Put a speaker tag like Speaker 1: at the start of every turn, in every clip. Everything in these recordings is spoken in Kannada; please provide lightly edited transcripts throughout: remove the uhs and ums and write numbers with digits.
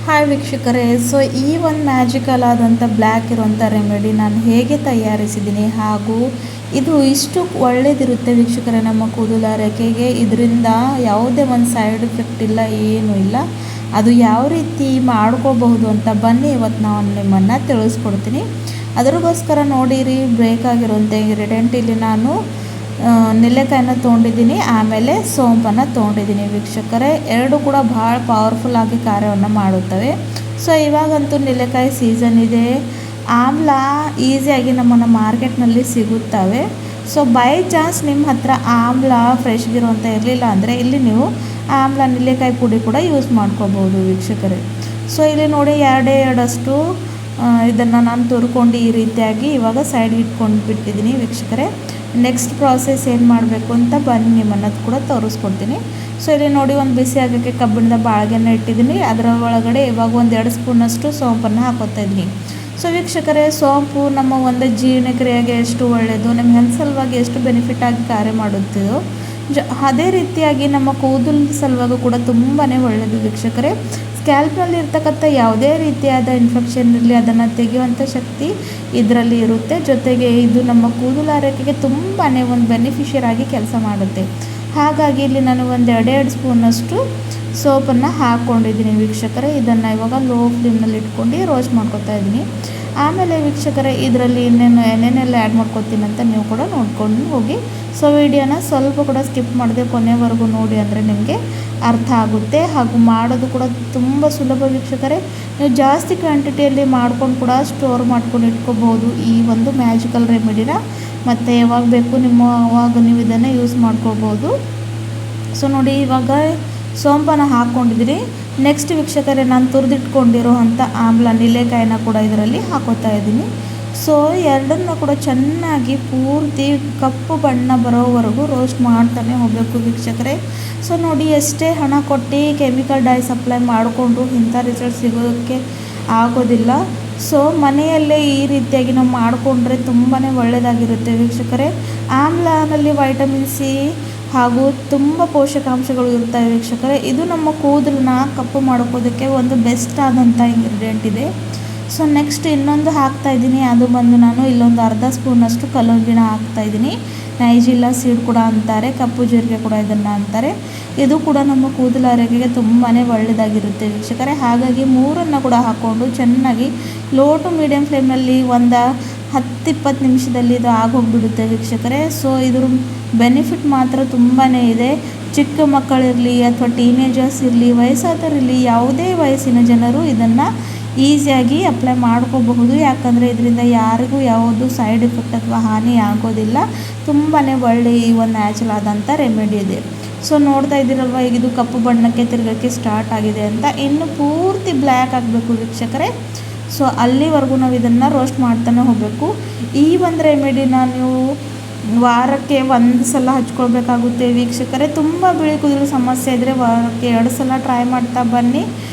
Speaker 1: ಹಾಯ್ ವೀಕ್ಷಕರೇ, ಸೊ ಈ ಒಂದು ಮ್ಯಾಜಿಕಲ್ ಆದಂಥ ಬ್ಲ್ಯಾಕ್ ಇರುವಂಥ ರೆಮಿಡಿ ನಾನು ಹೇಗೆ ತಯಾರಿಸಿದ್ದೀನಿ ಹಾಗೂ ಇದು ಇಷ್ಟು ಒಳ್ಳೆಯದಿರುತ್ತೆ ವೀಕ್ಷಕರೇ ನಮ್ಮ ಕೂದಲಾರೈಕೆಗೆ. ಇದರಿಂದ ಯಾವುದೇ ಒಂದು ಸೈಡ್ ಎಫೆಕ್ಟ್ ಇಲ್ಲ, ಏನೂ ಇಲ್ಲ. ಅದು ಯಾವ ರೀತಿ ಮಾಡ್ಕೋಬಹುದು ಅಂತ ಬನ್ನಿ ಇವತ್ತು ನಾನು ನಿಮ್ಮನ್ನು ತಿಳಿಸ್ಕೊಡ್ತೀನಿ. ಅದಕ್ಕೋಸ್ಕರ ನೋಡಿರಿ, ಬೇಕಾಗಿರುವಂಥ ಇಂಗ್ರೀಡಿಯೆಂಟ್ ಇಲ್ಲಿ ನಾನು ನೆಲ್ಲಿಕಾಯಿನ ತೊಗೊಂಡಿದ್ದೀನಿ, ಆಮೇಲೆ ಸೋಂಪನ್ನು ತೊಗೊಂಡಿದ್ದೀನಿ ವೀಕ್ಷಕರೇ. ಎರಡು ಕೂಡ ಭಾಳ ಪವರ್ಫುಲ್ಲಾಗಿ ಕಾರ್ಯವನ್ನು ಮಾಡುತ್ತವೆ. ಸೊ ಇವಾಗಂತೂ ನೆಲ್ಲಿಕಾಯಿ ಸೀಸನ್ ಇದೆ, ಆಮ್ಲ ಈಸಿಯಾಗಿ ನಮ್ಮನ್ನು ಮಾರ್ಕೆಟ್ನಲ್ಲಿ ಸಿಗುತ್ತವೆ. ಸೊ ಬೈ ಚಾನ್ಸ್ ನಿಮ್ಮ ಹತ್ರ ಆಮ್ಲ ಫ್ರೆಶ್ಗಿರುವಂಥ ಇರಲಿಲ್ಲ ಅಂದರೆ ಇಲ್ಲಿ ನೀವು ಆಮ್ಲ ನೆಲ್ಲಿಕಾಯಿ ಪುಡಿ ಕೂಡ ಯೂಸ್ ಮಾಡ್ಕೋಬೋದು ವೀಕ್ಷಕರೇ. ಸೊ ಇಲ್ಲಿ ನೋಡಿ ಎರಡಷ್ಟು ಇದನ್ನು ನಾನು ತುರ್ಕೊಂಡು ಈ ರೀತಿಯಾಗಿ ಇವಾಗ ಸೈಡ್ಗೆ ಇಟ್ಕೊಂಡು ಬಿಟ್ಟಿದ್ದೀನಿ ವೀಕ್ಷಕರೇ. ನೆಕ್ಸ್ಟ್ ಪ್ರಾಸೆಸ್ ಏನು ಮಾಡಬೇಕು ಅಂತ ಬನ್ನಿ ನಿಮ್ಮನ್ನು ಕೂಡ ತೋರಿಸ್ಕೊಡ್ತೀನಿ. ಸೊ ಇಲ್ಲಿ ನೋಡಿ, ಒಂದು ಬಿಸಿ ಆಗೋಕ್ಕೆ ಕಬ್ಬಿಣದ ಬಾಳಿಗೆನ ಇಟ್ಟಿದ್ದೀನಿ. ಅದರ ಒಳಗಡೆ ಇವಾಗ 1-2 ಸ್ಪೂನಷ್ಟು ಸೋಂಪನ್ನು ಹಾಕೋತಾ ಇದ್ದೀನಿ. ಸೊ ವೀಕ್ಷಕರೇ, ಸೋಂಪು ನಮ್ಮ ಒಂದು ಜೀರ್ಣಕ್ರಿಯೆಗೆ ಎಷ್ಟು ಒಳ್ಳೆಯದು, ನಮ್ಮ ಹೆಲ್ತ್ ಸಲುವಾಗಿ ಎಷ್ಟು ಬೆನಿಫಿಟ್ ಆಗಿ ಕಾರ್ಯ ಮಾಡುತ್ತದೋ ಅದೇ ರೀತಿಯಾಗಿ ನಮ್ಮ ಕೂದಲು ಸಲುವಾಗಿ ಕೂಡ ತುಂಬಾ ಒಳ್ಳೆಯದು ವೀಕ್ಷಕರೇ. ಸ್ಕ್ಯಾಲ್ಪ್ನಲ್ಲಿ ಇರ್ತಕ್ಕಂಥ ಯಾವುದೇ ರೀತಿಯಾದ ಇನ್ಫೆಕ್ಷನ್ ಇರಲಿ ಅದನ್ನು ತೆಗೆಯುವಂಥ ಶಕ್ತಿ ಇದರಲ್ಲಿ ಇರುತ್ತೆ. ಜೊತೆಗೆ ಇದು ನಮ್ಮ ಕೂದಲಾರೈಕೆಗೆ ತುಂಬಾ ಒಂದು ಬೆನಿಫಿಷಿಯರ್ ಆಗಿ ಕೆಲಸ ಮಾಡುತ್ತೆ. ಹಾಗಾಗಿ ಇಲ್ಲಿ ನಾನು 1-2 ಸ್ಪೂನಷ್ಟು ಸೋಪನ್ನು ಹಾಕ್ಕೊಂಡಿದ್ದೀನಿ ವೀಕ್ಷಕರೇ. ಇದನ್ನು ಇವಾಗ ಲೋ ಫ್ಲೇಮ್ನಲ್ಲಿ ಇಟ್ಕೊಂಡು ರೋಸ್ಟ್ ಮಾಡ್ಕೊತಾ ಇದ್ದೀನಿ. ಆಮೇಲೆ ವೀಕ್ಷಕರೇ, ಇದರಲ್ಲಿ ಏನೇನೆಲ್ಲ ಆ್ಯಡ್ ಮಾಡ್ಕೊತೀನಿ ಅಂತ ನೀವು ಕೂಡ ನೋಡ್ಕೊಂಡು ಹೋಗಿ. ಸೊ ವಿಡಿಯೋನ ಸ್ವಲ್ಪ ಕೂಡ ಸ್ಕಿಪ್ ಮಾಡದೆ ಕೊನೆವರೆಗೂ ನೋಡಿ, ಅಂದರೆ ನಿಮಗೆ ಅರ್ಥ ಆಗುತ್ತೆ. ಹಾಗೂ ಮಾಡೋದು ಕೂಡ ತುಂಬ ಸುಲಭ ವೀಕ್ಷಕರೇ. ನೀವು ಜಾಸ್ತಿ ಕ್ವಾಂಟಿಟಿಯಲ್ಲಿ ಮಾಡ್ಕೊಂಡು ಕೂಡ ಸ್ಟೋರ್ ಮಾಡ್ಕೊಂಡು ಇಟ್ಕೋಬೋದು ಈ ಒಂದು ಮ್ಯಾಜಿಕಲ್ ರೆಮಿಡಿನ. ಮತ್ತು ಯಾವಾಗ ಬೇಕು ಅವಾಗ ನೀವು ಇದನ್ನು ಯೂಸ್ ಮಾಡ್ಕೋಬೋದು. ಸೊ ನೋಡಿ, ಇವಾಗ ಸೋಂಪನ್ನು ಹಾಕ್ಕೊಂಡಿದ್ದೀನಿ. ನೆಕ್ಸ್ಟ್ ವೀಕ್ಷಕರೇ, ನಾನು ತುರಿದಿಟ್ಕೊಂಡಿರೋ ಅಂಥ ಆಮ್ಲ ನೆಲ್ಲಿಕಾಯಿನ ಕೂಡ ಇದರಲ್ಲಿ ಹಾಕೋತಾ ಇದ್ದೀನಿ. ಸೊ ಎರಡನ್ನ ಕೂಡ ಚೆನ್ನಾಗಿ ಪೂರ್ತಿ ಕಪ್ಪು ಬಣ್ಣ ಬರೋವರೆಗೂ ರೋಸ್ಟ್ ಮಾಡ್ತಾನೆ ಹೋಗಬೇಕು ವೀಕ್ಷಕರೇ. ಸೊ ನೋಡಿ, ಎಷ್ಟೇ ಹಣ ಕೊಟ್ಟು ಕೆಮಿಕಲ್ ಡೈ ಸಪ್ಲೈ ಮಾಡಿಕೊಂಡು ಇಂಥ ರಿಸಲ್ಟ್ ಸಿಗೋದಕ್ಕೆ ಆಗೋದಿಲ್ಲ. ಸೊ ಮನೆಯಲ್ಲೇ ಈ ರೀತಿಯಾಗಿ ನಾವು ಮಾಡಿಕೊಂಡ್ರೆ ತುಂಬಾ ಒಳ್ಳೆಯದಾಗಿರುತ್ತೆ ವೀಕ್ಷಕರೇ. ಆಮ್ಲನಲ್ಲಿ ವೈಟಮಿನ್ ಸಿ ಹಾಗೂ ತುಂಬ ಪೋಷಕಾಂಶಗಳು ಇರ್ತವೆ ವೀಕ್ಷಕರೇ. ಇದು ನಮ್ಮ ಕೂದಲನ್ನ ಕಪ್ಪು ಮಾಡ್ಕೋದಕ್ಕೆ ಒಂದು ಬೆಸ್ಟ್ ಆದಂಥ ಇಂಗ್ರೀಡಿಯೆಂಟ್ ಇದೆ. ಸೊ ನೆಕ್ಸ್ಟ್ ಇನ್ನೊಂದು ಹಾಕ್ತಾಯಿದ್ದೀನಿ, ಅದು ಬಂದು ನಾನು ಇಲ್ಲೊಂದು ಅರ್ಧ ಸ್ಪೂನಷ್ಟು ಕಲ್ಲಂಗಡಿನ ಹಾಕ್ತಾಯಿದ್ದೀನಿ. ನೈಜಿಲ್ಲಾ ಸೀಡ್ ಕೂಡ ಅಂತಾರೆ, ಕಪ್ಪು ಜೀರಿಗೆ ಕೂಡ ಇದನ್ನು ಅಂತಾರೆ. ಇದು ಕೂಡ ನಮ್ಮ ಕೂದಲಾರೈಕೆಗೆ ತುಂಬಾ ಒಳ್ಳೆಯದಾಗಿರುತ್ತೆ ವೀಕ್ಷಕರೇ. ಹಾಗಾಗಿ ಮೂರನ್ನು ಕೂಡ ಹಾಕ್ಕೊಂಡು ಚೆನ್ನಾಗಿ ಲೋ ಟು ಮೀಡಿಯಮ್ ಫ್ಲೇಮ್ನಲ್ಲಿ ಒಂದು 10-20 ನಿಮಿಷದಲ್ಲಿ ಇದು ಆಗೋಗ್ಬಿಡುತ್ತೆ ವೀಕ್ಷಕರೇ. ಸೊ ಇದ್ರ ಬೆನಿಫಿಟ್ ಮಾತ್ರ ತುಂಬಾ ಇದೆ. ಚಿಕ್ಕ ಮಕ್ಕಳಿರಲಿ ಅಥವಾ ಟೀನೇಜರ್ಸ್ ಇರಲಿ, ವಯಸ್ಸಾದವರಿರಲಿ, ಯಾವುದೇ ವಯಸ್ಸಿನ ಜನರು ಇದನ್ನು ಈಸಿಯಾಗಿ ಅಪ್ಲೈ ಮಾಡ್ಕೋಬಹುದು. ಯಾಕಂದರೆ ಇದರಿಂದ ಯಾರಿಗೂ ಯಾವುದು ಸೈಡ್ ಎಫೆಕ್ಟ್ ಅಥವಾ ಹಾನಿ ಆಗೋದಿಲ್ಲ. ತುಂಬಾ ಒಳ್ಳೆಯ ಈ ಒಂದು ನ್ಯಾಚುರಲ್ ಆದಂಥ ರೆಮಿಡಿ ಇದೆ. ಸೊ ನೋಡ್ತಾ ಇದ್ದೀರಲ್ವ, ಈಗ ಇದು ಕಪ್ಪು ಬಣ್ಣಕ್ಕೆ ತಿರುಗೋಕ್ಕೆ ಸ್ಟಾರ್ಟ್ ಆಗಿದೆ ಅಂತ. ಇನ್ನು ಪೂರ್ತಿ ಬ್ಲ್ಯಾಕ್ ಆಗಬೇಕು ವೀಕ್ಷಕರೇ. ಸೊ ಅಲ್ಲಿವರೆಗೂ ನಾವು ಇದನ್ನು ರೋಸ್ಟ್ ಮಾಡ್ತಾನೆ ಹೋಗಬೇಕು. ಈ ಒಂದು ರೆಮಿಡಿನ ನೀವು ವಾರಕ್ಕೆ 1 ಸಲ ಹಚ್ಕೊಳ್ಬೇಕಾಗುತ್ತೆ ವೀಕ್ಷಕರೇ. ತುಂಬ ಬಿಳಿ ಕೂದಲು ಸಮಸ್ಯೆ ಇದ್ದರೆ ವಾರಕ್ಕೆ 2 ಸಲ ಟ್ರೈ ಮಾಡ್ತಾ ಬನ್ನಿ.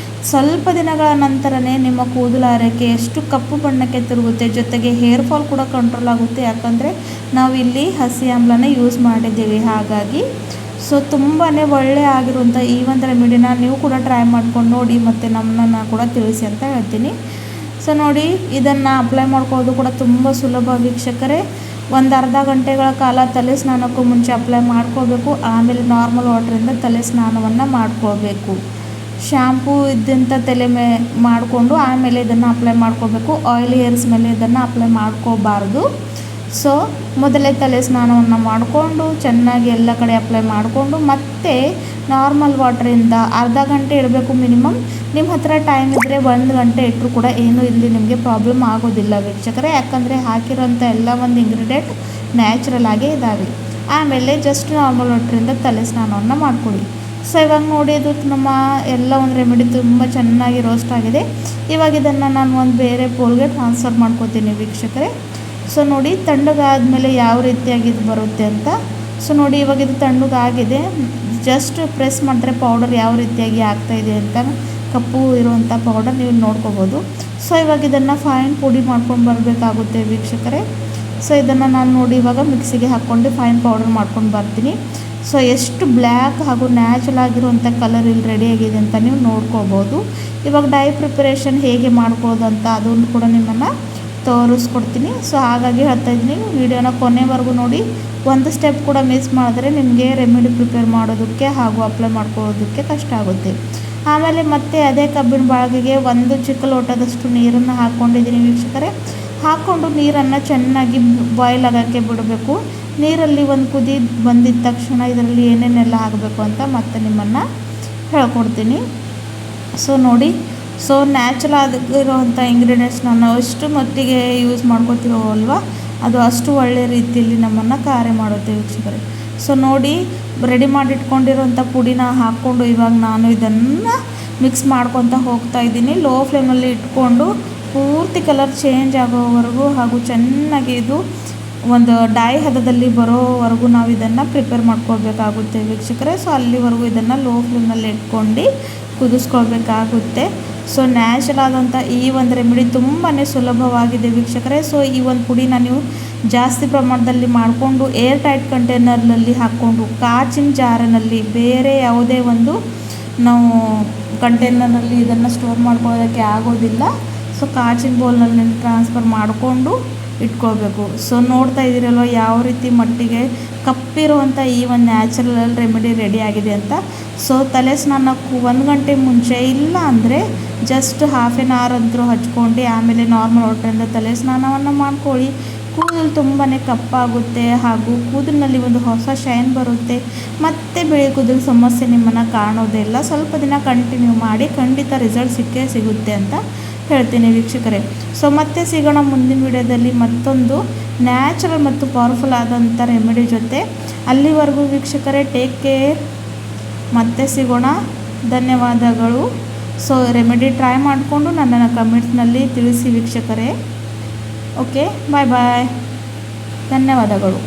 Speaker 1: ಸ್ವಲ್ಪ ದಿನಗಳ ನಂತರನೇ ನಿಮ್ಮ ಕೂದಲಾರೈಕೆ ಎಷ್ಟು ಕಪ್ಪು ಬಣ್ಣಕ್ಕೆ ತಿರುಗುತ್ತೆ. ಜೊತೆಗೆ ಹೇರ್ ಫಾಲ್ ಕೂಡ ಕಂಟ್ರೋಲ್ ಆಗುತ್ತೆ, ಯಾಕಂದರೆ ನಾವು ಇಲ್ಲಿ ಹಸಿ ಆಮ್ಲನ ಯೂಸ್ ಮಾಡಿದ್ದೀವಿ. ಹಾಗಾಗಿ ಸೊ ತುಂಬಾ ಒಳ್ಳೆಯ ಆಗಿರುವಂಥ ಈ ಒಂದು ರೆಮಿಡಿನ ನೀವು ಕೂಡ ಟ್ರೈ ಮಾಡ್ಕೊಂಡು ನೋಡಿ, ಮತ್ತು ನಮ್ಮನ್ನು ಕೂಡ ತಿಳಿಸಿ ಅಂತ ಹೇಳ್ತೀನಿ. ಸೊ ನೋಡಿ, ಇದನ್ನು ಅಪ್ಲೈ ಮಾಡ್ಕೊಳ್ಳೋದು ಕೂಡ ತುಂಬ ಸುಲಭ ವೀಕ್ಷಕರೇ. ಒಂದು ಅರ್ಧ ಗಂಟೆಗಳ ಕಾಲ ತಲೆ ಸ್ನಾನಕ್ಕೂ ಮುಂಚೆ ಅಪ್ಲೈ ಮಾಡ್ಕೋಬೇಕು. ಆಮೇಲೆ ನಾರ್ಮಲ್ ವಾಟ್ರಿಂದ ತಲೆ ಸ್ನಾನವನ್ನು ಮಾಡ್ಕೋಬೇಕು. ಶ್ಯಾಂಪೂ ಇದ್ದಂಥ ತಲೆ ಮಾಡಿಕೊಂಡು ಆಮೇಲೆ ಇದನ್ನು ಅಪ್ಲೈ ಮಾಡ್ಕೋಬೇಕು. ಆಯಿಲಿ ಹೇರ್ಸ್ ಮೇಲೆ ಇದನ್ನು ಅಪ್ಲೈ ಮಾಡ್ಕೋಬಾರ್ದು. ಸೊ ಮೊದಲೇ ತಲೆ ಸ್ನಾನವನ್ನು ಮಾಡಿಕೊಂಡು ಚೆನ್ನಾಗಿ ಎಲ್ಲ ಕಡೆ ಅಪ್ಲೈ ಮಾಡಿಕೊಂಡು ಮತ್ತೆ ನಾರ್ಮಲ್ ವಾಟ್ರಿಂದ ಅರ್ಧ ಗಂಟೆ ಇಡಬೇಕು ಮಿನಿಮಮ್. ನಿಮ್ಮ ಹತ್ರ ಟೈಮ್ ಇದ್ದರೆ 1 ಗಂಟೆ ಇಟ್ಟರು ಕೂಡ ಏನೂ ಇಲ್ಲಿ ನಿಮಗೆ ಪ್ರಾಬ್ಲಮ್ ಆಗೋದಿಲ್ಲ ವೀಕ್ಷಕರೇ. ಯಾಕಂದರೆ ಹಾಕಿರೋಂಥ ಎಲ್ಲ ಒಂದು ಇಂಗ್ರೀಡಿಯೆಂಟ್ ನ್ಯಾಚುರಲ್ ಆಗೇ ಇದ್ದಾವೆ. ಆಮೇಲೆ ಜಸ್ಟ್ ನಾರ್ಮಲ್ ವಾಟ್ರಿಂದ ತಲೆ ಸ್ನಾನವನ್ನು ಮಾಡಿಕೊಡಿ. ಸೊ ಇವಾಗ ನೋಡಿ, ಇದು ನಮ್ಮ ಎಲ್ಲ ಒಂದು ರೆಮಿಡಿ ತುಂಬ ಚೆನ್ನಾಗಿ ರೋಸ್ಟ್ ಆಗಿದೆ. ಇವಾಗ ಇದನ್ನು ನಾನು ಒಂದು ಬೇರೆ ಪೋಲ್ಗೆ ಟ್ರಾನ್ಸ್ಫರ್ ಮಾಡ್ಕೋತೀನಿ ವೀಕ್ಷಕರೇ. ಸೊ ನೋಡಿ, ತಣ್ಣಗಾದ್ಮೇಲೆ ಯಾವ ರೀತಿಯಾಗಿ ಇದು ಬರುತ್ತೆ ಅಂತ. ಸೊ ನೋಡಿ, ಇವಾಗ ಇದು ತಣ್ಣಗಾಗಿದೆ. ಜಸ್ಟ್ ಪ್ರೆಸ್ ಮಾಡಿದ್ರೆ ಪೌಡರ್ ಯಾವ ರೀತಿಯಾಗಿ ಆಗ್ತಾಯಿದೆ ಅಂತ, ಕಪ್ಪು ಇರುವಂಥ ಪೌಡರ್ ನೀವು ನೋಡ್ಕೋಬೋದು. ಸೊ ಇವಾಗ ಇದನ್ನು ಫೈನ್ ಪುಡಿ ಮಾಡ್ಕೊಂಡು ಬರಬೇಕಾಗುತ್ತೆ ವೀಕ್ಷಕರೇ. ಸೊ ಇದನ್ನು ನಾನು ನೋಡಿ ಇವಾಗ ಮಿಕ್ಸಿಗೆ ಹಾಕ್ಕೊಂಡು ಫೈನ್ ಪೌಡರ್ ಮಾಡ್ಕೊಂಡು ಬರ್ತೀನಿ. ಸೊ ಎಷ್ಟು ಬ್ಲ್ಯಾಕ್ ಹಾಗೂ ನ್ಯಾಚುರಲ್ ಆಗಿರುವಂಥ ಕಲರ್ ಇಲ್ಲಿ ರೆಡಿಯಾಗಿದೆ ಅಂತ ನೀವು ನೋಡ್ಕೋಬೋದು. ಇವಾಗ ಡೈ ಪ್ರಿಪರೇಷನ್ ಹೇಗೆ ಮಾಡ್ಕೊಳ್ಳೋದು ಅಂತ ಅದನ್ನು ಕೂಡ ನಿಮ್ಮನ್ನು ತೋರಿಸ್ಕೊಡ್ತೀನಿ. ಸೊ ಹಾಗಾಗಿ ಹೇಳ್ತಾ ಇದ್ದೀನಿ, ವಿಡಿಯೋನ ಕೊನೆವರೆಗೂ ನೋಡಿ. ಒಂದು ಸ್ಟೆಪ್ ಕೂಡ ಮಿಸ್ ಮಾಡಿದ್ರೆ ನಿಮಗೆ ರೆಮಿಡಿ ಪ್ರಿಪೇರ್ ಮಾಡೋದಕ್ಕೆ ಹಾಗೂ ಅಪ್ಲೈ ಮಾಡ್ಕೊಳ್ಳೋದಕ್ಕೆ ಕಷ್ಟ ಆಗುತ್ತೆ. ಆಮೇಲೆ ಮತ್ತೆ ಅದೇ ಕಬ್ಬಿನ ಬಾಳಿಗೆಗೆ ಒಂದು ಚಿಕ್ಕ ಲೋಟದಷ್ಟು ನೀರನ್ನು ಹಾಕ್ಕೊಂಡಿದ್ದೀನಿ ವೀಕ್ಷಕರೇ. ಹಾಕ್ಕೊಂಡು ನೀರನ್ನು ಚೆನ್ನಾಗಿ ಬಾಯ್ಲ್ ಆಗೋಕ್ಕೆ ಬಿಡಬೇಕು. ನೀರಲ್ಲಿ ಒಂದು ಕುದಿ ಬಂದಿದ್ದ ತಕ್ಷಣ ಇದರಲ್ಲಿ ಏನೇನೆಲ್ಲ ಹಾಕಬೇಕು ಅಂತ ಮತ್ತೆ ನಿಮ್ಮನ್ನು ಹೇಳ್ಕೊಡ್ತೀನಿ. ಸೊ ನೋಡಿ, ಸೊ ನ್ಯಾಚುರಲ್ ಆಗಿರುವಂಥ ಇಂಗ್ರೀಡಿಯೆಂಟ್ಸ್ನ ನಾವು ಎಷ್ಟು ಮಟ್ಟಿಗೆ ಯೂಸ್ ಮಾಡ್ಕೊತೀವೋ ಅಲ್ವಾ, ಅದು ಅಷ್ಟು ಒಳ್ಳೆಯ ರೀತಿಯಲ್ಲಿ ನಮ್ಮನ್ನು ಕಾರ್ಯ ಮಾಡುತ್ತೆ ವೀಕ್ಷಕರೇ. ಸೊ ನೋಡಿ, ರೆಡಿ ಮಾಡಿಟ್ಕೊಂಡಿರೋಂಥ ಪುಡಿನ ಹಾಕ್ಕೊಂಡು ಇವಾಗ ನಾನು ಇದನ್ನು ಮಿಕ್ಸ್ ಮಾಡ್ಕೊತ ಹೋಗ್ತಾ ಇದ್ದೀನಿ. ಲೋ ಫ್ಲೇಮಲ್ಲಿ ಇಟ್ಕೊಂಡು ಪೂರ್ತಿ ಕಲರ್ ಚೇಂಜ್ ಆಗೋವರೆಗೂ ಹಾಗೂ ಚೆನ್ನಾಗಿ ಇದು ಒಂದು ಡೈ ಹದದಲ್ಲಿ ಬರೋವರೆಗೂ ನಾವು ಇದನ್ನು ಪ್ರಿಪೇರ್ ಮಾಡ್ಕೊಳ್ಬೇಕಾಗುತ್ತೆ ವೀಕ್ಷಕರೇ. ಸೊ ಅಲ್ಲಿವರೆಗೂ ಇದನ್ನು ಲೋ ಫ್ಲೇಮ್ನಲ್ಲಿ ಇಟ್ಕೊಂಡು ಕುದಿಸ್ಕೊಳ್ಬೇಕಾಗುತ್ತೆ. ಸೊ ನ್ಯಾಚುರಲ್ ಆದಂಥ ಈ ಒಂದು ರೆಮಿಡಿ ತುಂಬಾ ಸುಲಭವಾಗಿದೆ ವೀಕ್ಷಕರೇ. ಸೊ ಈ ಒಂದು ಪುಡಿನ ನೀವು ಜಾಸ್ತಿ ಪ್ರಮಾಣದಲ್ಲಿ ಮಾಡಿಕೊಂಡು ಏರ್ ಟೈಟ್ ಕಂಟೈನರ್ನಲ್ಲಿ ಹಾಕ್ಕೊಂಡು ಕಾಚಿನ ಜಾರಿನಲ್ಲಿ ಬೇರೆ ಯಾವುದೇ ಒಂದು ನಾವು ಕಂಟೈನರ್ನಲ್ಲಿ ಇದನ್ನು ಸ್ಟೋರ್ ಮಾಡ್ಕೊಳ್ಳೋದಕ್ಕೆ ಆಗೋದಿಲ್ಲ. ಸೊ ಕಾಚಿನ ಬೌಲ್ನಲ್ಲಿ ಟ್ರಾನ್ಸ್ಫರ್ ಮಾಡಿಕೊಂಡು ಇಟ್ಕೊಳ್ಬೇಕು. ಸೊ ನೋಡ್ತಾ ಇದ್ದೀರಲ್ವ ಯಾವ ರೀತಿ ಮಟ್ಟಿಗೆ ಕಪ್ಪಿರುವಂಥ ಈ ಒಂದು ನ್ಯಾಚುರಲ್ ರೆಮಿಡಿ ರೆಡಿ ಆಗಿದೆ ಅಂತ. ಸೊ ತಲೆ ಸ್ನಾನಕ್ಕೂ 1 ಗಂಟೆ ಮುಂಚೆ, ಇಲ್ಲ ಅಂದರೆ ಜಸ್ಟ್ ಹಾಫ್ ಆನ್ ಅವರ್ ಅಂತೂ ಹಚ್ಕೊಂಡು ಆಮೇಲೆ ನಾರ್ಮಲ್ ವಾಟರಿಂದ ತಲೆ ಸ್ನಾನವನ್ನು ಮಾಡ್ಕೊಳ್ಳಿ. ಕೂದಲು ತುಂಬಾ ಕಪ್ಪಾಗುತ್ತೆ ಹಾಗೂ ಕೂದಲಿನಲ್ಲಿ ಒಂದು ಹೊಸ ಶೈನ್ ಬರುತ್ತೆ. ಮತ್ತು ಬಿಳಿ ಕೂದಲು ಸಮಸ್ಯೆ ನಿಮ್ಮನ್ನು ಕಾಣೋದಿಲ್ಲ. ಸ್ವಲ್ಪ ದಿನ ಕಂಟಿನ್ಯೂ ಮಾಡಿ, ಖಂಡಿತ ರಿಸಲ್ಟ್ ಸಿಕ್ಕೇ ಸಿಗುತ್ತೆ ಅಂತ ಹೇಳ್ತೀನಿ ವೀಕ್ಷಕರೇ. ಸೊ ಮತ್ತೆ ಸಿಗೋಣ ಮುಂದಿನ ವಿಡಿಯೋದಲ್ಲಿ ಮತ್ತೊಂದು ನ್ಯಾಚುರಲ್ ಮತ್ತು ಪವರ್ಫುಲ್ ಆದಂಥ ರೆಮಿಡಿ ಜೊತೆ. ಅಲ್ಲಿವರೆಗೂ ವೀಕ್ಷಕರೇ ಟೇಕ್ ಕೇರ್, ಮತ್ತೆ ಸಿಗೋಣ. ಧನ್ಯವಾದಗಳು. ಸೊ ರೆಮಿಡಿ ಟ್ರೈ ಮಾಡಿಕೊಂಡು ನನ್ನನ್ನು ಕಮೆಂಟ್ಸ್ನಲ್ಲಿ ತಿಳಿಸಿ ವೀಕ್ಷಕರೇ. ಓಕೆ, ಬಾಯ್ ಬಾಯ್, ಧನ್ಯವಾದಗಳು.